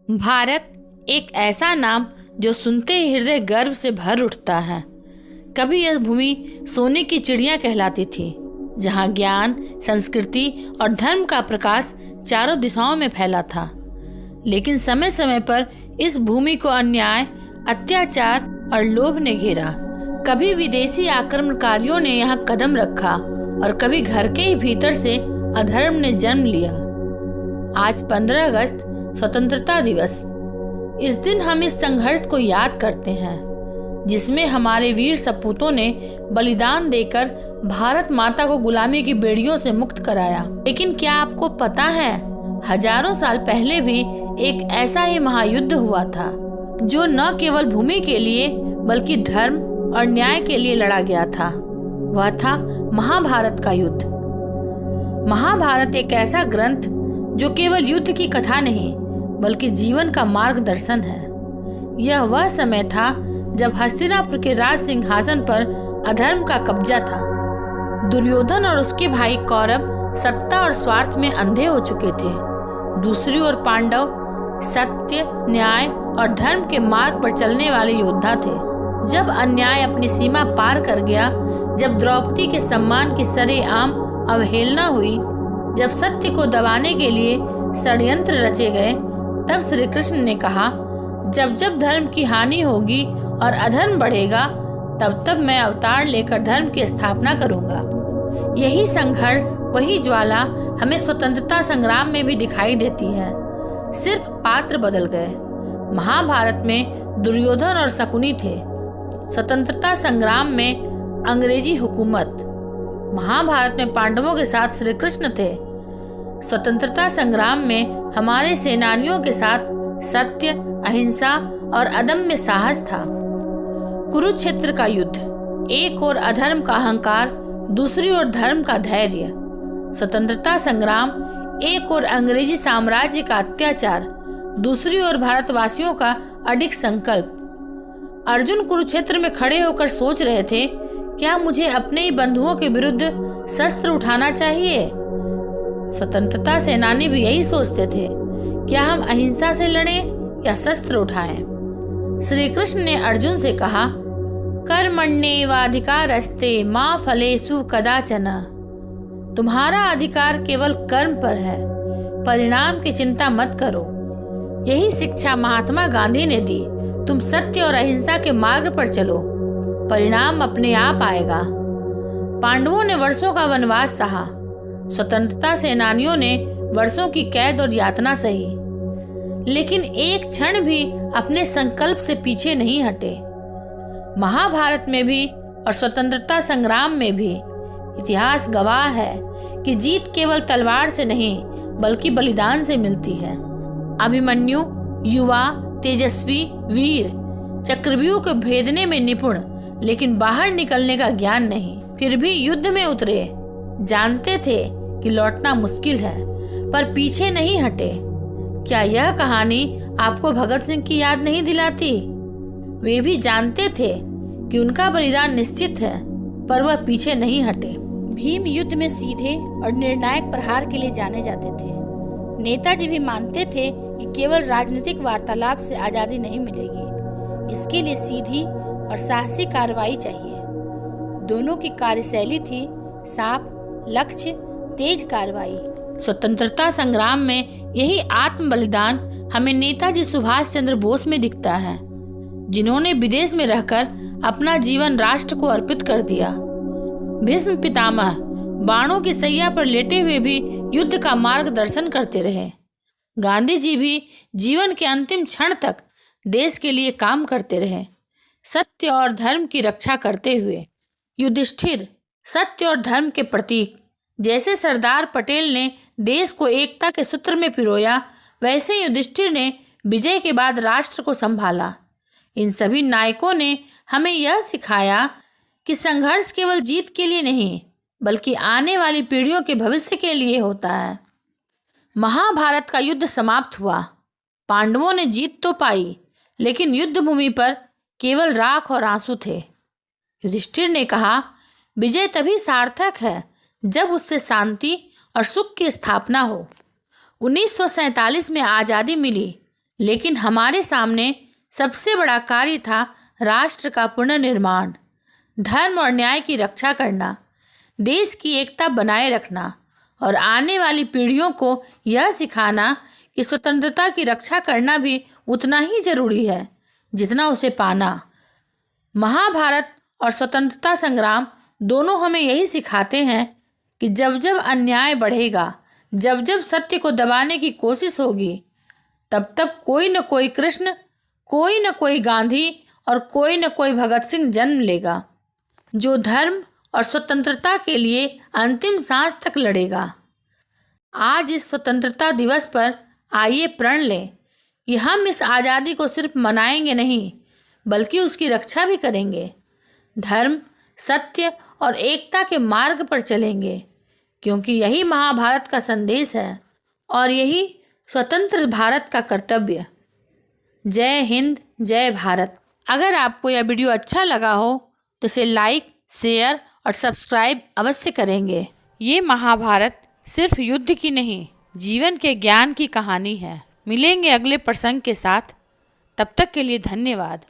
भारत एक ऐसा नाम जो सुनते ही हृदय गर्व से भर उठता है। कभी यह भूमि सोने की चिड़िया कहलाती थी, जहाँ ज्ञान, संस्कृति और धर्म का प्रकाश चारों दिशाओं में फैला था। लेकिन समय समय पर इस भूमि को अन्याय, अत्याचार और लोभ ने घेरा। कभी विदेशी आक्रमणकारियों ने यहाँ कदम रखा और कभी घर के ही भीतर से अधर्म ने जन्म लिया। आज 15 अगस्त स्वतंत्रता दिवस। इस दिन हम इस संघर्ष को याद करते हैं, जिसमें हमारे वीर सपूतों ने बलिदान देकर भारत माता को गुलामी की बेड़ियों से मुक्त कराया। लेकिन क्या आपको पता है, हजारों साल पहले भी एक ऐसा ही महायुद्ध हुआ था, जो न केवल भूमि के लिए बल्कि धर्म और न्याय के लिए लड़ा गया था। वह था महाभारत का युद्ध। महाभारत एक ऐसा ग्रंथ जो केवल युद्ध की कथा नहीं बल्कि जीवन का मार्गदर्शन है। यह वह समय था जब हस्तिनापुर के राज सिंहासन पर अधर्म का कब्जा था। दुर्योधन और उसके भाई कौरव सत्ता और स्वार्थ में अंधे हो चुके थे। दूसरी ओर पांडव सत्य, न्याय और धर्म के मार्ग पर चलने वाले योद्धा थे। जब अन्याय अपनी सीमा पार कर गया, जब द्रौपदी के सम्मान की सरेआम अवहेलना हुई, जब सत्य को दबाने के लिए षड्यंत्र रचे गए, तब श्री कृष्ण ने कहा, जब जब धर्म की हानि होगी और अधर्म बढ़ेगा, तब तब मैं अवतार लेकर धर्म की स्थापना करूंगा। यही संघर्ष, वही ज्वाला हमें स्वतंत्रता संग्राम में भी दिखाई देती है। सिर्फ पात्र बदल गए। महाभारत में दुर्योधन और शकुनी थे, स्वतंत्रता संग्राम में अंग्रेजी हुकूमत। महाभारत में पांडवों के साथ श्री कृष्ण थे। स्वतंत्रता संग्राम में हमारे सेनानियों के साथ सत्य, अहिंसा और अदम्य साहस था। कुरुक्षेत्र का युद्ध, एक ओर अधर्म का अहंकार, दूसरी ओर धर्म का धैर्य। स्वतंत्रता संग्राम, एक ओर अंग्रेजी साम्राज्य का अत्याचार, दूसरी ओर भारतवासियों का अडिग संकल्प। अर्जुन कुरुक्षेत्र में खड़े होकर सोच रहे थे, क्या मुझे अपने ही बंधुओं के विरुद्ध शस्त्र उठाना चाहिए? स्वतंत्रता सेनानी भी यही सोचते थे, क्या हम अहिंसा से लड़ें या शस्त्र उठाएं? श्री कृष्ण ने अर्जुन से कहा, कर्मण्येवाधिकारस्ते मा फलेषु कदाचन। तुम्हारा अधिकार केवल कर्म पर है, परिणाम की चिंता मत करो। यही शिक्षा महात्मा गांधी ने दी। तुम सत्य और अहिंसा के मार्ग पर चलो, परिणाम अपने आप आएगा। पांडवों ने वर्षों का वनवास सहा, स्वतंत्रता सेनानियों ने वर्षों की कैद और यातना सही, लेकिन एक क्षण भी अपने संकल्प से पीछे नहीं हटे। महाभारत में भी और स्वतंत्रता संग्राम में भी इतिहास गवाह है कि जीत केवल तलवार से नहीं बल्कि बलिदान से मिलती है। अभिमन्यु युवा, तेजस्वी वीर, चक्रव्यूह को भेदने में निपुण, लेकिन बाहर निकलने का ज्ञान नहीं। फिर भी युद्ध में उतरे, जानते थे कि लौटना मुश्किल है, पर पीछे नहीं हटे। क्या यह कहानी आपको भगत सिंह की याद नहीं दिलाती? वे भी जानते थे कि उनका बलिदान निश्चित है, पर वह पीछे नहीं हटे। भीम युद्ध में सीधे और निर्णायक प्रहार के लिए जाने जाते थे। नेताजी भी मानते थे कि केवल राजनीतिक वार्तालाप से आजादी नहीं मिलेगी, इसके लिए सीधी और साहसी कार्रवाई चाहिए। दोनों की कार्यशैली थी साफ लक्ष्य, तेज कार्रवाई। स्वतंत्रता संग्राम में यही आत्म बलिदान हमें नेताजी सुभाष चंद्र बोस में दिखता है, जिन्होंने विदेश में रहकर अपना जीवन राष्ट्र को अर्पित कर दिया। भीष्म पितामह बाणों की सैया पर लेटे हुए भी युद्ध का मार्गदर्शन करते रहे। गांधी जी भी जीवन के अंतिम क्षण तक देश के लिए काम करते रहे, सत्य और धर्म की रक्षा करते हुए। युधिष्ठिर सत्य और धर्म के प्रतीक। जैसे सरदार पटेल ने देश को एकता के सूत्र में पिरोया, वैसे युधिष्ठिर ने विजय के बाद राष्ट्र को संभाला। इन सभी नायकों ने हमें यह सिखाया कि संघर्ष केवल जीत के लिए नहीं बल्कि आने वाली पीढ़ियों के भविष्य के लिए होता है। महाभारत का युद्ध समाप्त हुआ। पांडवों ने जीत तो पाई, लेकिन युद्ध भूमि पर केवल राख और आंसू थे। युधिष्ठिर ने कहा, विजय तभी सार्थक है जब उससे शांति और सुख की स्थापना हो। 1947 में आज़ादी मिली, लेकिन हमारे सामने सबसे बड़ा कार्य था राष्ट्र का पुनर्निर्माण, धर्म और न्याय की रक्षा करना, देश की एकता बनाए रखना और आने वाली पीढ़ियों को यह सिखाना कि स्वतंत्रता की रक्षा करना भी उतना ही जरूरी है जितना उसे पाना। महाभारत और स्वतंत्रता संग्राम दोनों हमें यही सिखाते हैं कि जब जब अन्याय बढ़ेगा, जब जब सत्य को दबाने की कोशिश होगी, तब तब कोई न कोई कृष्ण, कोई न कोई गांधी और कोई न कोई भगत सिंह जन्म लेगा, जो धर्म और स्वतंत्रता के लिए अंतिम सांस तक लड़ेगा। आज इस स्वतंत्रता दिवस पर आइए प्रण लें कि हम इस आज़ादी को सिर्फ मनाएंगे नहीं, बल्कि उसकी रक्षा भी करेंगे। धर्म, सत्य और एकता के मार्ग पर चलेंगे, क्योंकि यही महाभारत का संदेश है और यही स्वतंत्र भारत का कर्तव्य। जय हिंद, जय भारत। अगर आपको यह वीडियो अच्छा लगा हो तो इसे लाइक, शेयर और सब्सक्राइब अवश्य करेंगे। ये महाभारत सिर्फ युद्ध की नहीं, जीवन के ज्ञान की कहानी है। मिलेंगे अगले प्रसंग के साथ, तब तक के लिए धन्यवाद।